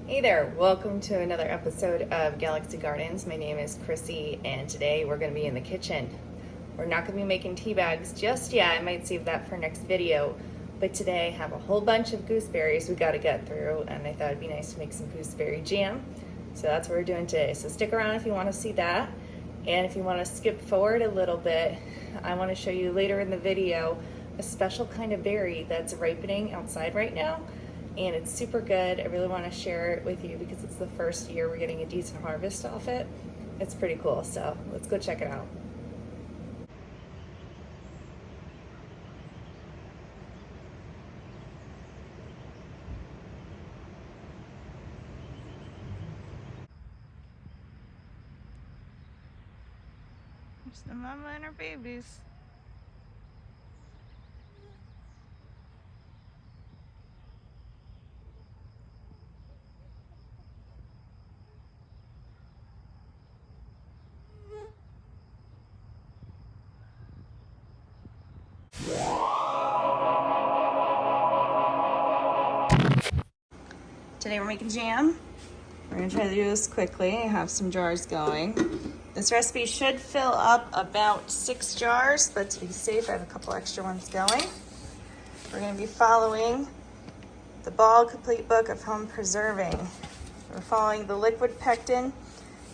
Hey there, welcome to another episode of Galaxy Gardens. My name is Chrissy and today we're going to be in the kitchen. We're not going to be making tea bags just yet. I might save that for next video, but today I have a whole bunch of gooseberries we got to get through and I thought it'd be nice to make some gooseberry jam. So that's what we're doing today. So stick around if you want to see that, and if you want to skip forward a little bit, I want to show you later in the video a special kind of berry that's ripening outside right now. And it's super good. I really want to share it with you because it's the first year we're getting a decent harvest off it. It's pretty cool, so let's go check it out. There's the mama and her babies. Today we're making jam. We're gonna try to do this quickly. I have some jars going. This recipe should fill up about 6 jars, but to be safe, I have a couple extra ones going. We're gonna be following the Ball Complete Book of Home Preserving. We're following the liquid pectin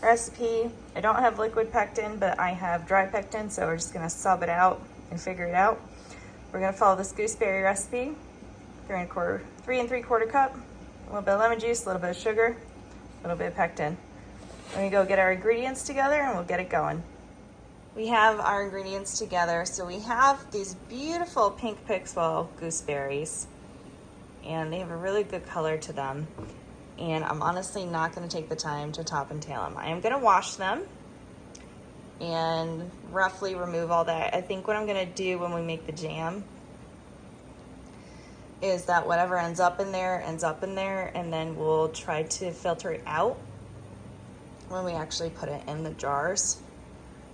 recipe. I don't have liquid pectin, but I have dry pectin, so we're just gonna sub it out and figure it out. We're gonna follow this gooseberry recipe. 3 3/4 cup, a little bit of lemon juice, a little bit of sugar, a little bit of pectin. We're gonna go get our ingredients together and we'll get it going. We have our ingredients together. So we have these beautiful pink Pixwell gooseberries, and they have a really good color to them. And I'm honestly not gonna take the time to top and tail them. I am gonna wash them and roughly remove all that. I think what I'm gonna do when we make the jam is that whatever ends up in there, and then we'll try to filter it out when we actually put it in the jars.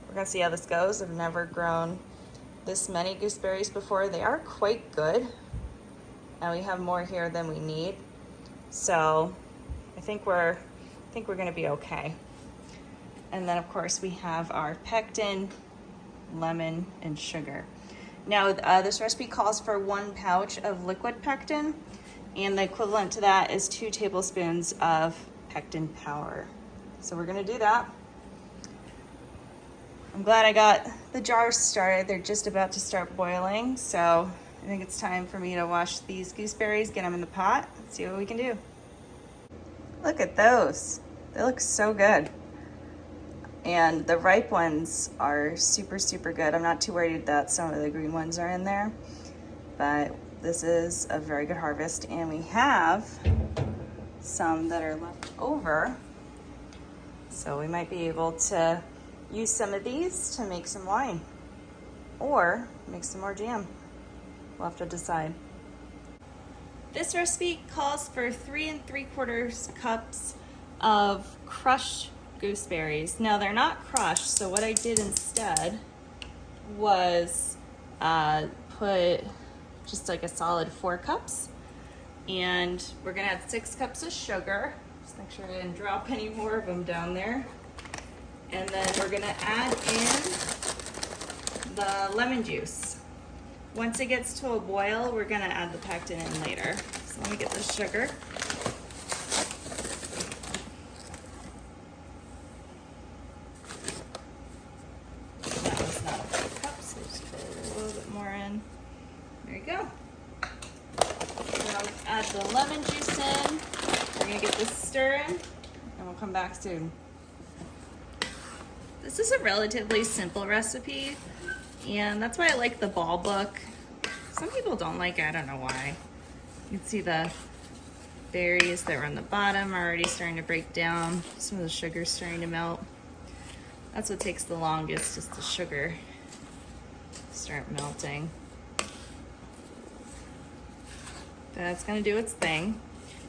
We're gonna see how this goes. I've never grown this many gooseberries before. They are quite good, and we have more here than we need. So I think we're gonna be okay. And then of course we have our pectin, lemon, and sugar. Now this recipe calls for 1 pouch of liquid pectin, and the equivalent to that is 2 tablespoons of pectin powder. So we're gonna do that. I'm glad I got the jars started. They're just about to start boiling, so I think it's time for me to wash these gooseberries, get them in the pot, and see what we can do. Look at those. They look so good. And the ripe ones are super, super good. I'm not too worried that some of the green ones are in there, but this is a very good harvest. And we have some that are left over. So we might be able to use some of these to make some wine or make some more jam. We'll have to decide. This recipe calls for 3 3/4 cups of crushed gooseberries. Now they're not crushed, so what I did instead was put just like a solid 4 cups, and we're gonna add 6 cups of sugar. Just make sure I didn't drop any more of them down there. And then we're gonna add in the lemon juice. Once it gets to a boil, we're gonna add the pectin in later. So let me get the sugar. There you go. Now add the lemon juice in. We're gonna get this stirring, and we'll come back soon. This is a relatively simple recipe, and that's why I like the Ball book. Some people don't like it, I don't know why. You can see the berries that were on the bottom are already starting to break down. Some of the sugar's starting to melt. That's what takes the longest, is the sugar start melting. That's gonna do its thing.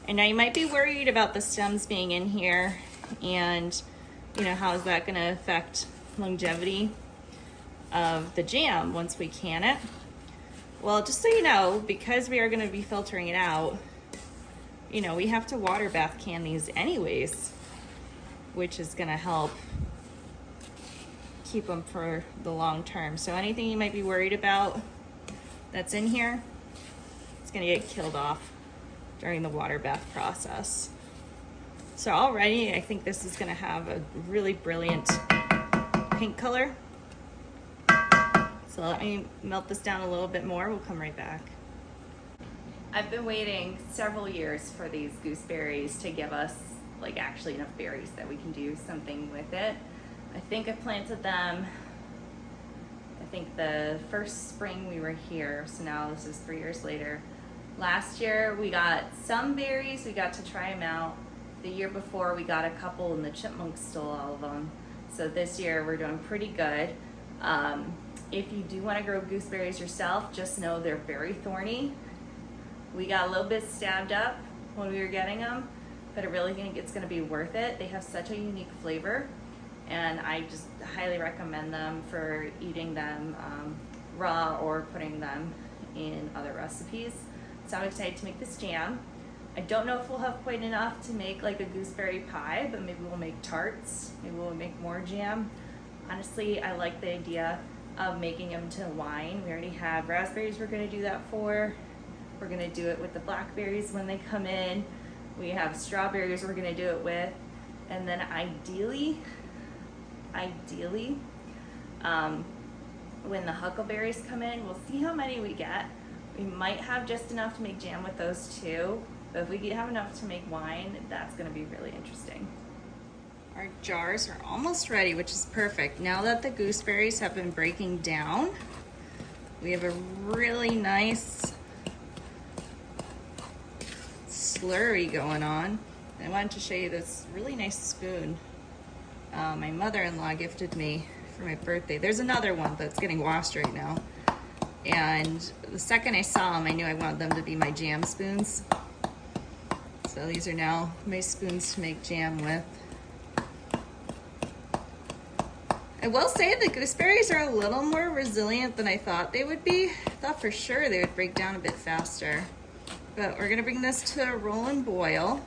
And now you might be worried about the stems being in here, and you know, how is that gonna affect longevity of the jam once we can it? Well, just so you know, because we are gonna be filtering it out, you know, we have to water bath can these anyways, which is gonna help keep them for the long term. So anything you might be worried about that's in here, it's gonna get killed off during the water bath process. So already I think this is gonna have a really brilliant pink color. So let me melt this down a little bit more. We'll come right back. I've been waiting several years for these gooseberries to give us like actually enough berries that we can do something with it. I think I planted them, I think the first spring we were here, so now this is 3 years later. Last year we got some berries, we got to try them out. The year before we got a couple and the chipmunks stole all of them. So this year we're doing pretty good. If you do want to grow gooseberries yourself, just know they're very thorny. We got a little bit stabbed up when we were getting them, but I really think it's going to be worth it. They have such a unique flavor, and I just highly recommend them for eating them raw or putting them in other recipes. So I'm excited to make this jam. I don't know if we'll have quite enough to make like a gooseberry pie, but maybe we'll make tarts, maybe we'll make more jam. Honestly, I like the idea of making them to wine. We already have raspberries we're going to do that for. We're going to do it with the blackberries when they come in. We have strawberries we're going to do it with. And then ideally, when the huckleberries come in, we'll see how many we get. We might have just enough to make jam with those too, but if we have enough to make wine, that's going to be really interesting. Our jars are almost ready, which is perfect. Now that the gooseberries have been breaking down, we have a really nice slurry going on. I wanted to show you this really nice spoon my mother-in-law gifted me for my birthday. There's another one that's getting washed right now. And the second I saw them, I knew I wanted them to be my jam spoons. So these are now my spoons to make jam with. I will say the gooseberries are a little more resilient than I thought they would be. I thought for sure they would break down a bit faster. But we're gonna bring this to a roll and boil.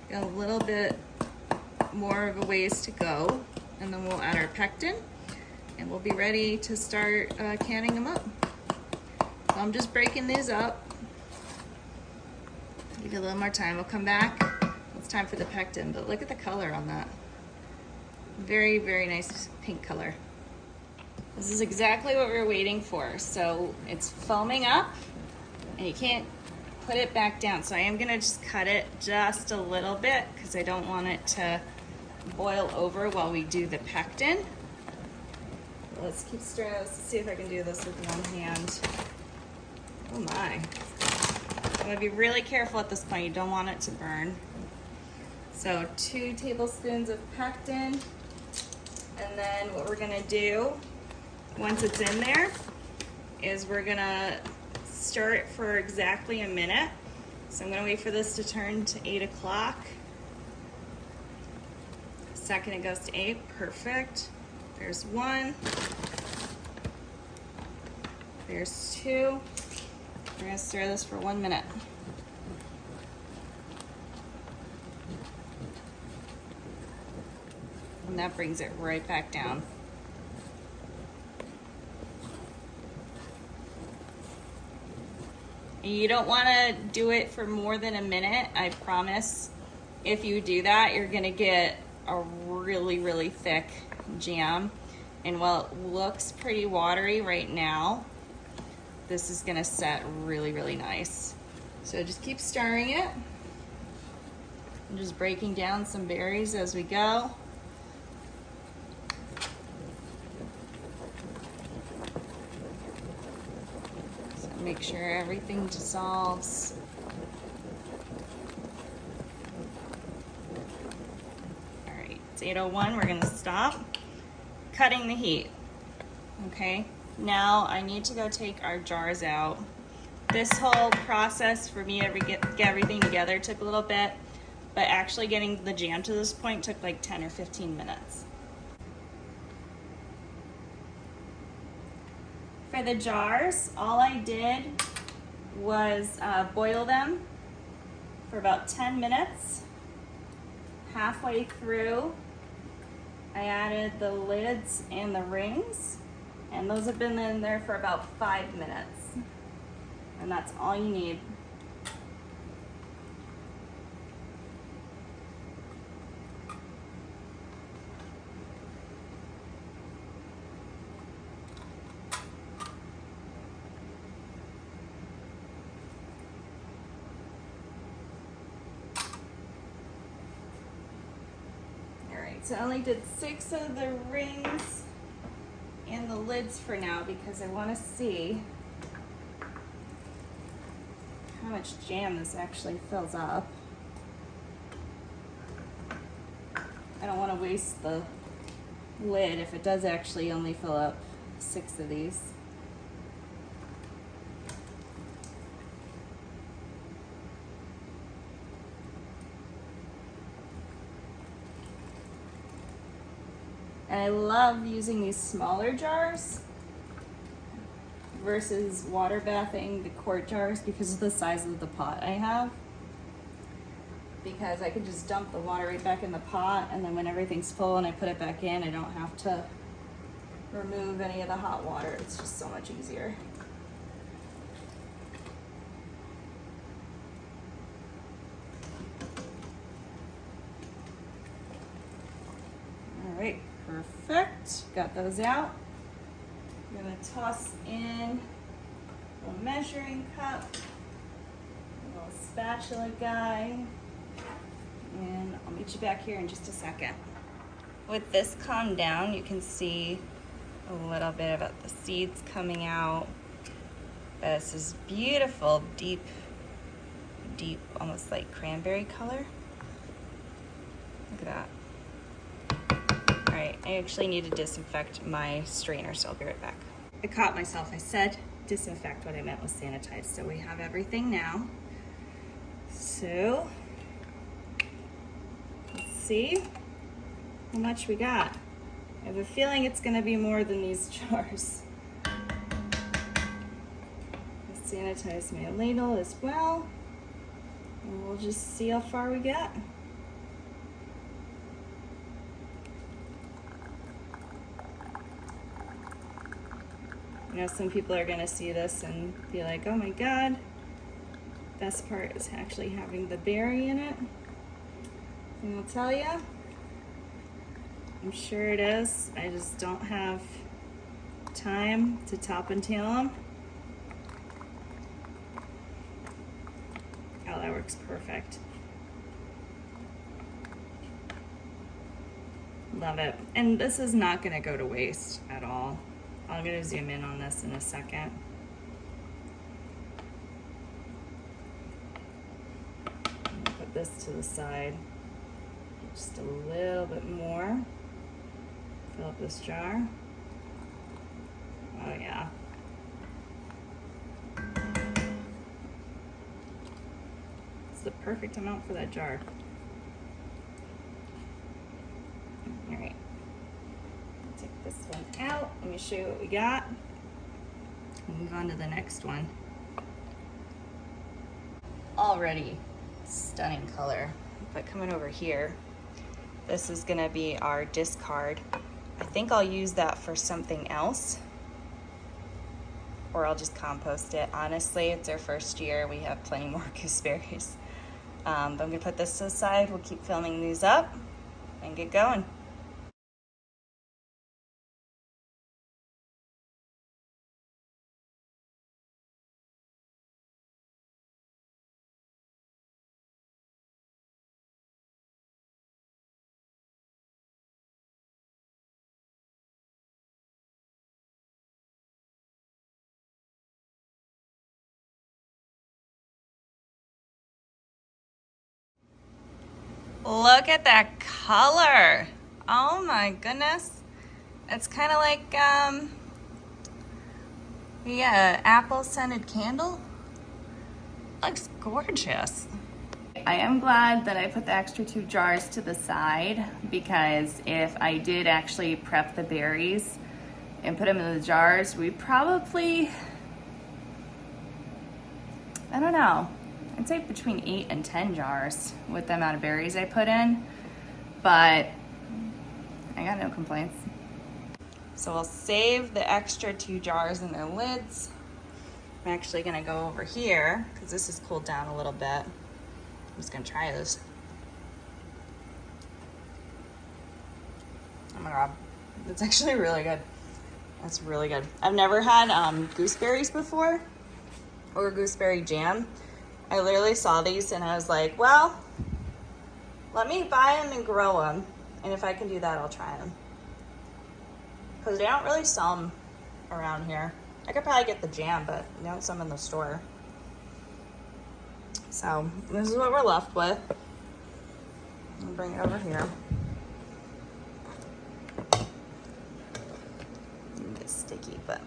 Got a little bit more of a ways to go, and then we'll add our pectin, and we'll be ready to start canning them up. So I'm just breaking these up. Give you a little more time. We'll come back. It's time for the pectin, but look at the color on that. Very, very nice pink color. This is exactly what we were waiting for. So it's foaming up, and you can't put it back down. So I am gonna just cut it just a little bit because I don't want it to boil over while we do the pectin. Let's keep stirring this. Let's see if I can do this with one hand. Oh my. I'm gonna be really careful at this point. You don't want it to burn. So 2 tablespoons of pectin. And then what we're gonna do, once it's in there, is we're gonna stir it for exactly a minute. So I'm gonna wait for this to turn to 8 o'clock. Second it goes to 8, perfect. There's 1. There's 2. We're gonna stir this for 1 minute. And that brings it right back down. You don't want to do it for more than a minute. I promise if you do that, you're going to get a really, really thick jam. And while it looks pretty watery right now, this is going to set really, really nice. So just keep stirring it. I'm just breaking down some berries as we go. Make sure everything dissolves. All right, it's 8:01, we're gonna stop cutting the heat. Okay, now I need to go take our jars out. This whole process for me to get everything together took a little bit, but actually getting the jam to this point took like 10 or 15 minutes. For the jars, all I did was boil them for about 10 minutes. Halfway through, I added the lids and the rings, and those have been in there for about 5 minutes. And that's all you need. So I only did 6 of the rings and the lids for now because I want to see how much jam this actually fills up. I don't want to waste the lid if it does actually only fill up 6 of these. And I love using these smaller jars versus water bathing the quart jars because of the size of the pot I have. Because I can just dump the water right back in the pot, and then when everything's full and I put it back in, I don't have to remove any of the hot water. It's just so much easier. All right. Perfect, got those out. I'm gonna toss in a measuring cup, a little spatula guy, and I'll meet you back here in just a second. With this calmed down, you can see a little bit about the seeds coming out. This is beautiful, deep, almost like cranberry color. Look at that. I actually need to disinfect my strainer, so I'll be right back. I caught myself. I said disinfect. What I meant was sanitize. So we have everything now. So let's see how much we got. I have a feeling it's going to be more than these jars. Let's sanitize my ladle as well, and we'll just see how far we get. You know, some people are gonna see this and be like, oh my God, best part is actually having the berry in it. And I'll tell you, I'm sure it is. I just don't have time to top and tail them. Oh, that works perfect. Love it. And this is not gonna go to waste at all. I'm going to zoom in on this in a second. Put this to the side. Just a little bit more. Fill up this jar. Oh yeah. It's the perfect amount for that jar. All right. Take this one out. Let me show you what we got. We'll move on to the next one. Already stunning color. But coming over here, this is gonna be our discard. I think I'll use that for something else, or I'll just compost it. Honestly, it's our first year. We have plenty more gooseberries. But I'm gonna put this to the side. We'll keep filling these up and get going. Look at that color. Oh my goodness. It's kind of like apple scented candle. Looks gorgeous. I am glad that I put the extra 2 jars to the side, because if I did actually prep the berries and put them in the jars, we probably, I don't know. I'd say between 8 and 10 jars with the amount of berries I put in, but I got no complaints. So we'll save the extra 2 jars in their lids. I'm actually gonna go over here because this has cooled down a little bit. I'm just gonna try this. Oh my God, that's actually really good. That's really good. I've never had gooseberries before or gooseberry jam. I literally saw these and I was like, well, let me buy them and grow them. And if I can do that, I'll try them. Because they don't really sell them around here. I could probably get the jam, but they don't sell them in the store. So this is what we're left with. I'll bring it over here. It's sticky, but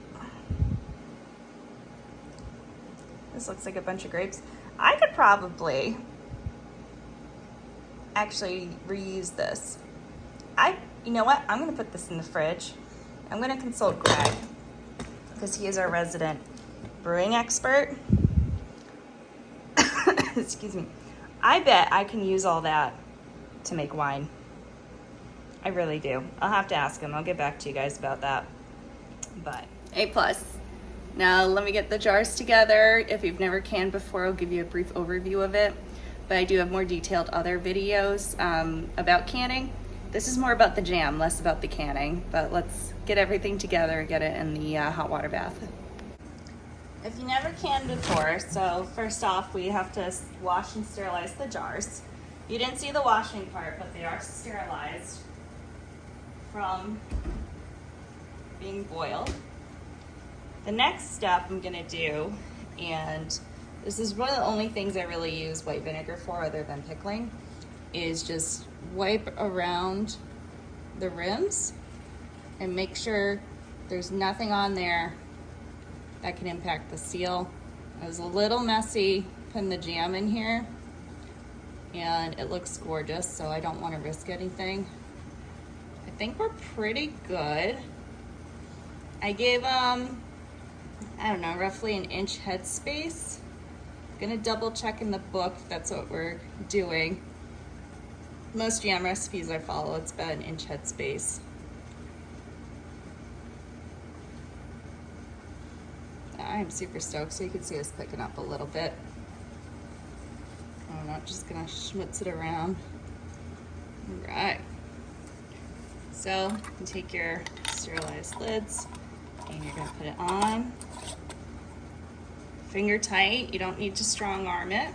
this looks like a bunch of grapes. I could probably actually reuse this. You know what? I'm gonna put this in the fridge. I'm gonna consult Greg because he is our resident brewing expert. Excuse me. I bet I can use all that to make wine. I really do. I'll have to ask him. I'll get back to you guys about that. But A+. Now let me get the jars together. If you've never canned before, I'll give you a brief overview of it. But I do have more detailed other videos about canning. This is more about the jam, less about the canning. But let's get everything together and get it in the hot water bath. If you never canned before, so first off, we have to wash and sterilize the jars. You didn't see the washing part, but they are sterilized from being boiled. The next step I'm gonna do, and this is one of the only things I really use white vinegar for other than pickling, is just wipe around the rims and make sure there's nothing on there that can impact the seal. It was a little messy putting the jam in here, and it looks gorgeous, so I don't want to risk anything. I think we're pretty good. I gave I don't know, roughly an inch headspace. I'm gonna double check in the book if that's what we're doing. Most jam recipes I follow, it's about an inch headspace. I'm super stoked, so you can see us picking up a little bit. I'm not just gonna schmutz it around. All right. So you take your sterilized lids and you're gonna put it on. Finger tight, you don't need to strong arm it.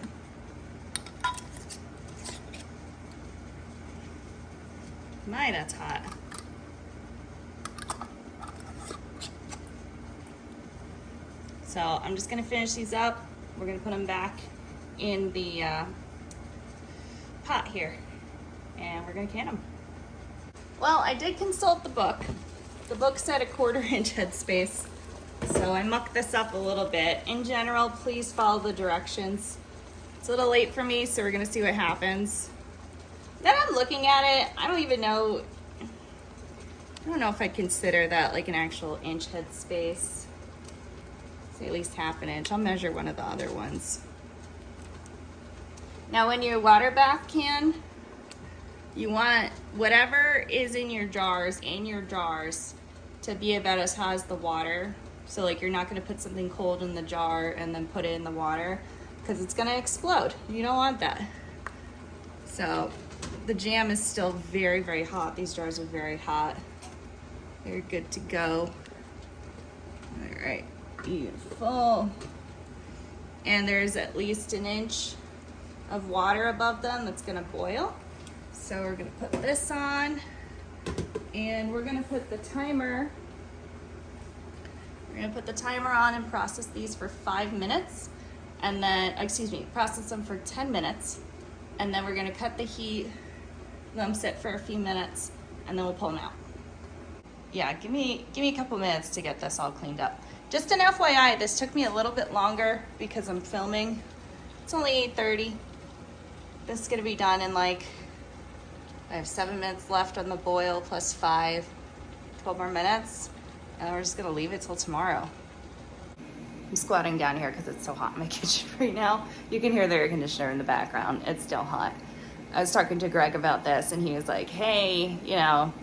My, that's hot. So I'm just gonna finish these up. We're gonna put them back in the pot here, and we're gonna can them. Well, I did consult the book. The book said a 1/4 inch headspace, so I mucked this up a little bit. In general, please follow the directions. It's a little late for me, so we're gonna see what happens. Then I'm looking at it, I don't know if I'd consider that like an actual inch headspace. Say at least 1/2 inch. I'll measure one of the other ones. Now when you water bath can, you want whatever is in your jars to be about as hot as the water. So like you're not gonna put something cold in the jar and then put it in the water because it's gonna explode. You don't want that. So the jam is still very, very hot. These jars are very hot. They're good to go. All right, beautiful. And there's at least an inch of water above them that's gonna boil. So we're gonna put this on, and we're gonna put the timer. We're gonna put the timer on and process these for 5 minutes, and then, process them for 10 minutes, and then we're gonna cut the heat, let them sit for a few minutes, and then we'll pull them out. Yeah, give me a couple minutes to get this all cleaned up. Just an FYI, this took me a little bit longer because I'm filming. It's only 8:30. This is gonna be done in I have 7 minutes left on the boil plus 5, 12 more minutes. And we're just gonna leave it till tomorrow. I'm squatting down here because it's so hot in my kitchen right now. You can hear the air conditioner in the background. It's still hot. I was talking to Greg about this and he was like, hey, you know,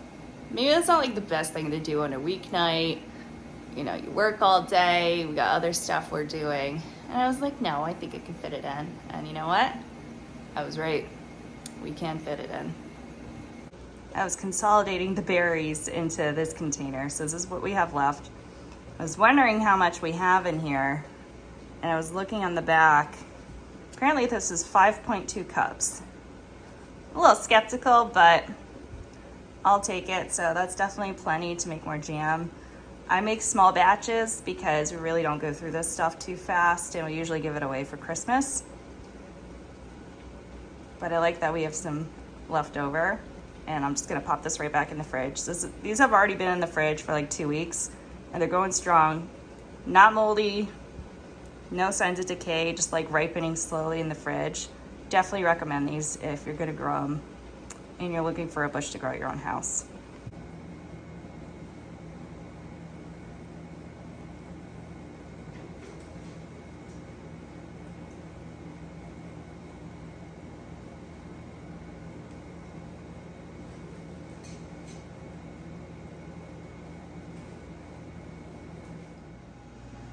maybe that's not like the best thing to do on a weeknight. You know, you work all day, we got other stuff we're doing. And I was like, no, I think I can fit it in. And you know what? I was right. We can fit it in. I was consolidating the berries into this container. So this is what we have left. I was wondering how much we have in here. And I was looking on the back. Apparently this is 5.2 cups. A little skeptical, but I'll take it. So that's definitely plenty to make more jam. I make small batches because we really don't go through this stuff too fast and we usually give it away for Christmas. But I like that we have some left over and I'm just gonna pop this right back in the fridge. These have already been in the fridge for like 2 weeks and they're going strong. Not moldy, no signs of decay, just like ripening slowly in the fridge. Definitely recommend these if you're gonna grow them and you're looking for a bush to grow at your own house.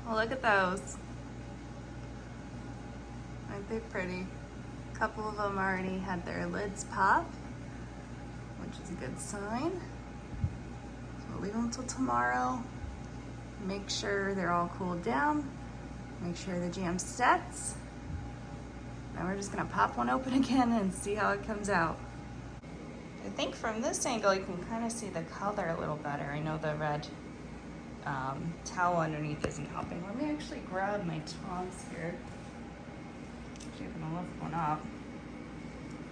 Well, look at those. Aren't they pretty? A couple of them already had their lids pop, which is a good sign. So we'll leave them till tomorrow. Make sure they're all cooled down. Make sure the jam sets. Now we're just gonna pop one open again and see how it comes out. I think from this angle you can kind of see the color a little better. I know the red towel underneath isn't helping. Let me actually grab my tongs here. Actually, I'm gonna lift one up.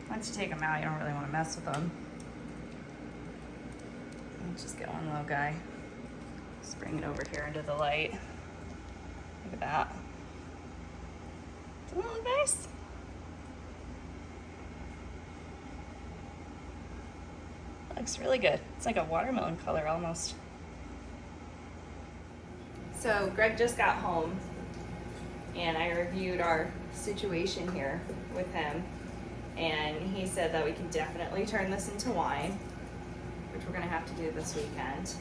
Once you take them out, you don't really want to mess with them. Let's just get one little guy. Just bring it over here into the light. Look at that. Doesn't that look nice? Looks really good. It's like a watermelon color almost. So Greg just got home and I reviewed our situation here with him and he said that we can definitely turn this into wine, which we're gonna have to do this weekend.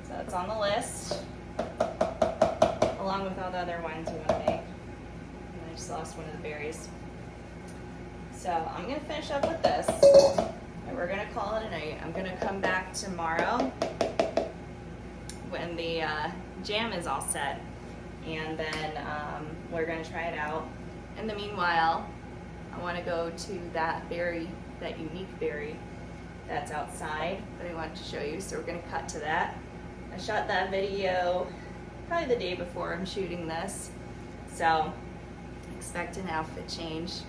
So it's on the list, along with all the other wines we wanna make. And I just lost one of the berries. So I'm gonna finish up with this and we're gonna call it a night. I'm gonna come back tomorrow when the jam is all set and then we're gonna try it out. In the meanwhile, I wanna go to that berry, that unique berry that's outside that I wanted to show you, so we're gonna cut to that. I shot that video probably the day before I'm shooting this, so expect an outfit change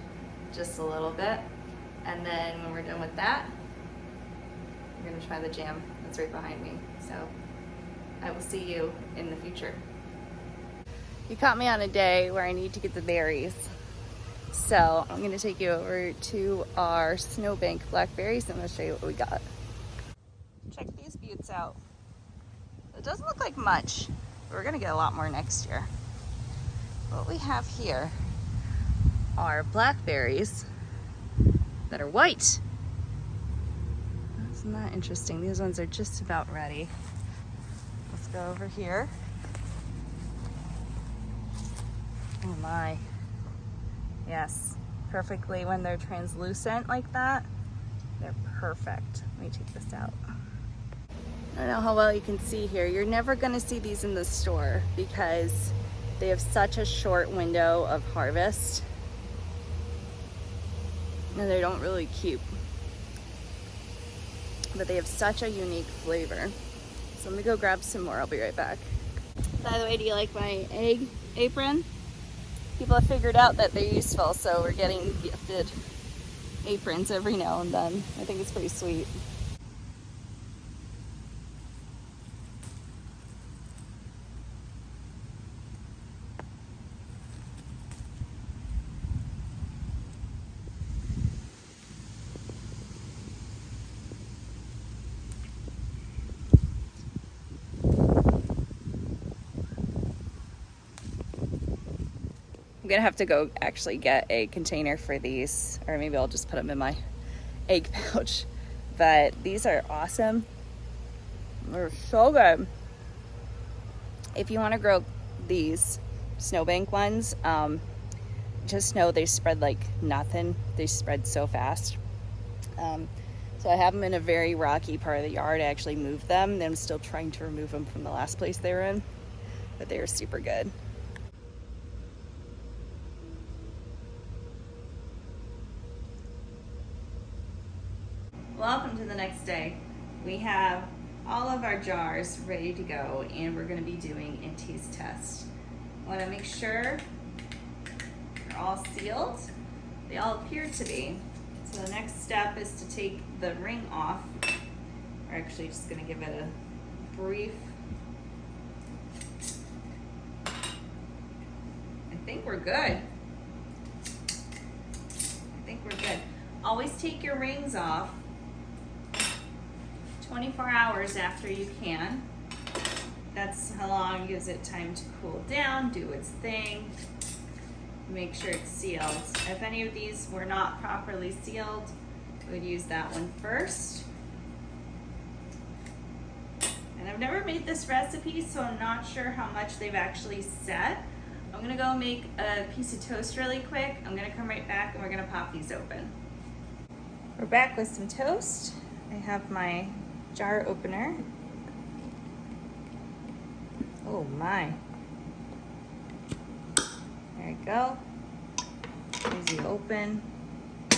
just a little bit. And then when we're done with that, we're gonna try the jam that's right behind me. So I will see you in the future. You caught me on a day where I need to get the berries. So I'm gonna take you over to our snowbank blackberries and I'm gonna show you what we got. Check these buttes out. It doesn't look like much, but we're gonna get a lot more next year. What we have here are blackberries that are white. Isn't that interesting? These ones are just about ready. Let's go over here. Oh my. Yes, perfectly when they're translucent like that, they're perfect. Let me take this out. I don't know how well you can see here. You're never gonna see these in the store because they have such a short window of harvest and they don't really keep. But they have such a unique flavor. So let me go grab some more, I'll be right back. By the way, do you like my egg apron? People have figured out that they're useful, so we're getting gifted aprons every now and then. I think it's pretty sweet. gonna have to go actually get a container for these, or maybe I'll just put them in my egg pouch. But these are awesome. They're so good. If you want to grow these snowbank ones, just know they spread like nothing. They spread so fast. So I have them in a very rocky part of the yard. I actually moved them, and I'm still trying to remove them from the last place they were in, but they are super good. Welcome to the next day. We have all of our jars ready to go, and we're going to be doing a taste test. I want to make sure they're all sealed. They all appear to be. So the next step is to take the ring off. We're actually just going to give it a brief. I think we're good. I think we're good. Always take your rings off 24 hours after you can. That's how long it gives it time to cool down, do its thing. Make sure it's sealed. If any of these were not properly sealed, we would use that one first. And I've never made this recipe, so I'm not sure how much they've actually set. I'm gonna go make a piece of toast really quick. I'm gonna come right back and we're gonna pop these open. We're back with some toast. I have my jar opener. Oh my. There you go. Easy open. You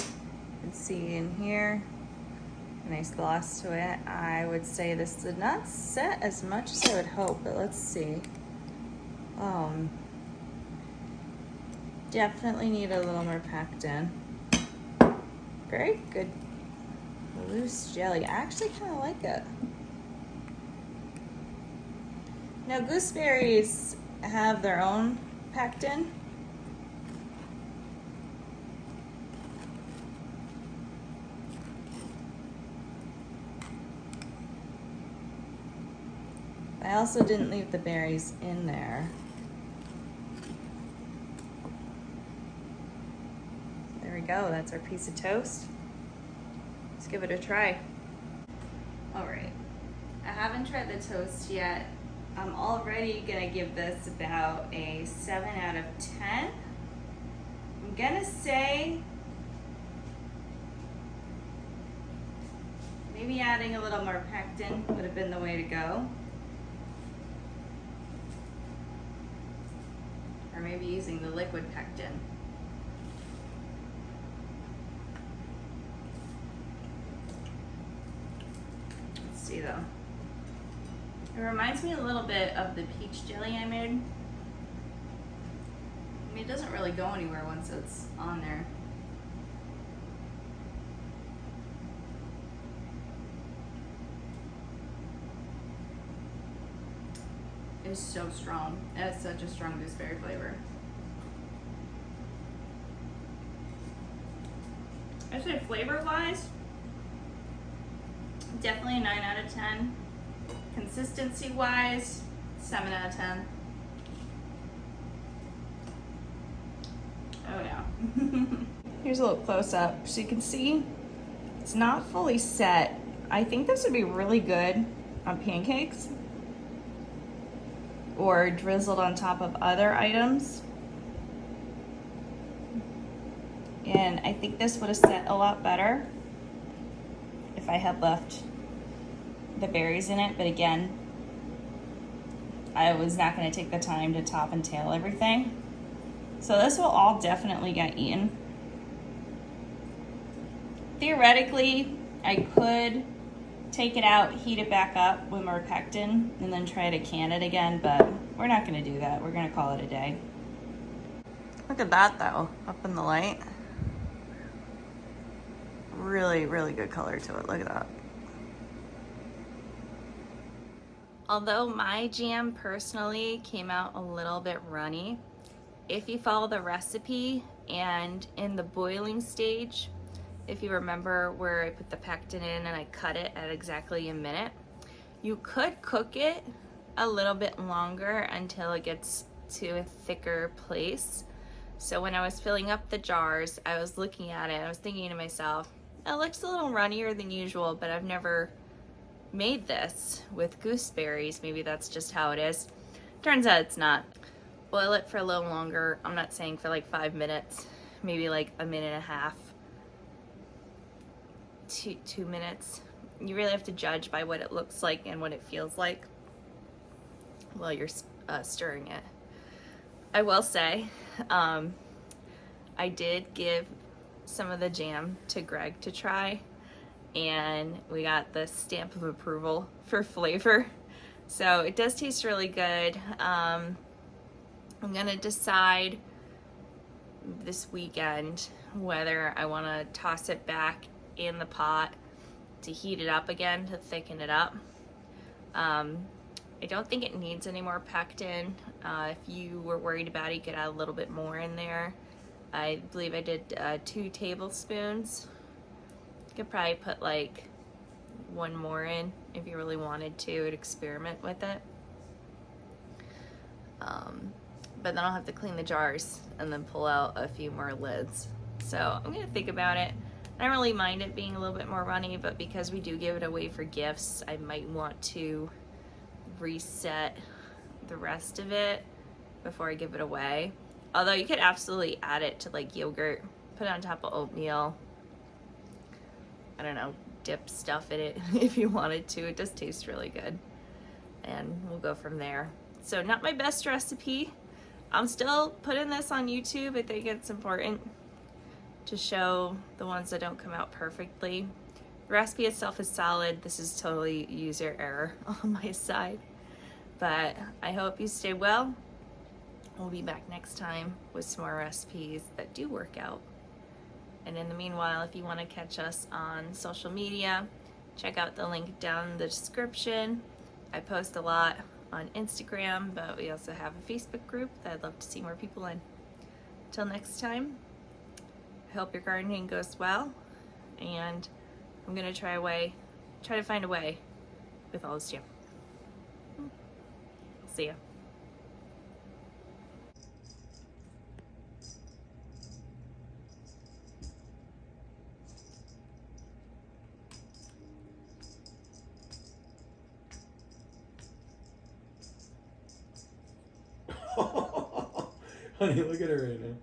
can see in here, nice gloss to it. I would say this did not set as much as I would hope, but let's see. Definitely need a little more packed in. Very good loose jelly. I actually kind of like it. Now gooseberries have their own pectin. I also didn't leave the berries in there. There we go, that's our piece of toast. Let's give it a try. All right, I haven't tried the toast yet. I'm already gonna give this about a 7 out of 10. I'm gonna say maybe adding a little more pectin would have been the way to go. Or maybe using the liquid pectin. Let's see though. It reminds me a little bit of the peach jelly I made. I mean, it doesn't really go anywhere once it's on there. It's so strong. It has such a strong gooseberry flavor. I'd say flavor-wise, definitely a 9 out of 10. Consistency-wise, 7 out of 10. Oh yeah. Here's a little close-up. So you can see it's not fully set. I think this would be really good on pancakes or drizzled on top of other items. And I think this would have set a lot better if I had left the berries in it, but again, I was not going to take the time to top and tail everything. So this will all definitely get eaten. Theoretically, I could take it out, heat it back up with more pectin, and then try to can it again, but we're not going to do that. We're going to call it a day. Look at that though, up in the light. Really, really good color to it. Look at that. Although my jam personally came out a little bit runny, if you follow the recipe and in the boiling stage, if you remember where I put the pectin in and I cut it at exactly a minute, you could cook it a little bit longer until it gets to a thicker place. So when I was filling up the jars, I was looking at it and I was thinking to myself, it looks a little runnier than usual, but I've never made this with gooseberries. Maybe that's just how it is. Turns out it's not. Boil it for a little longer. I'm not saying for like 5 minutes, maybe like a minute and a half, 2 minutes. You really have to judge by what it looks like and what it feels like while you're stirring it. I will say, I did give some of the jam to Greg to try, and we got the stamp of approval for flavor. So it does taste really good. I'm gonna decide this weekend whether I wanna toss it back in the pot to heat it up again, to thicken it up. I don't think it needs any more pectin. If you were worried about it, you could add a little bit more in there. I believe I did 2 tablespoons. You could probably put like 1 more in if you really wanted to experiment with it. But then I'll have to clean the jars and then pull out a few more lids. So I'm gonna think about it. I don't really mind it being a little bit more runny, but because we do give it away for gifts, I might want to reset the rest of it before I give it away. Although you could absolutely add it to like yogurt, put it on top of oatmeal. I don't know, dip stuff in it if you wanted to. It does taste really good. And we'll go from there. So not my best recipe. I'm still putting this on YouTube. I think it's important to show the ones that don't come out perfectly. The recipe itself is solid. This is totally user error on my side. But I hope you stay well. We'll be back next time with some more recipes that do work out. And in the meanwhile, if you want to catch us on social media, check out the link down in the description. I post a lot on Instagram, but we also have a Facebook group that I'd love to see more people in. Till next time, I hope your gardening goes well, and I'm gonna try to find a way with all this jam. See ya. Honey, look at her right now.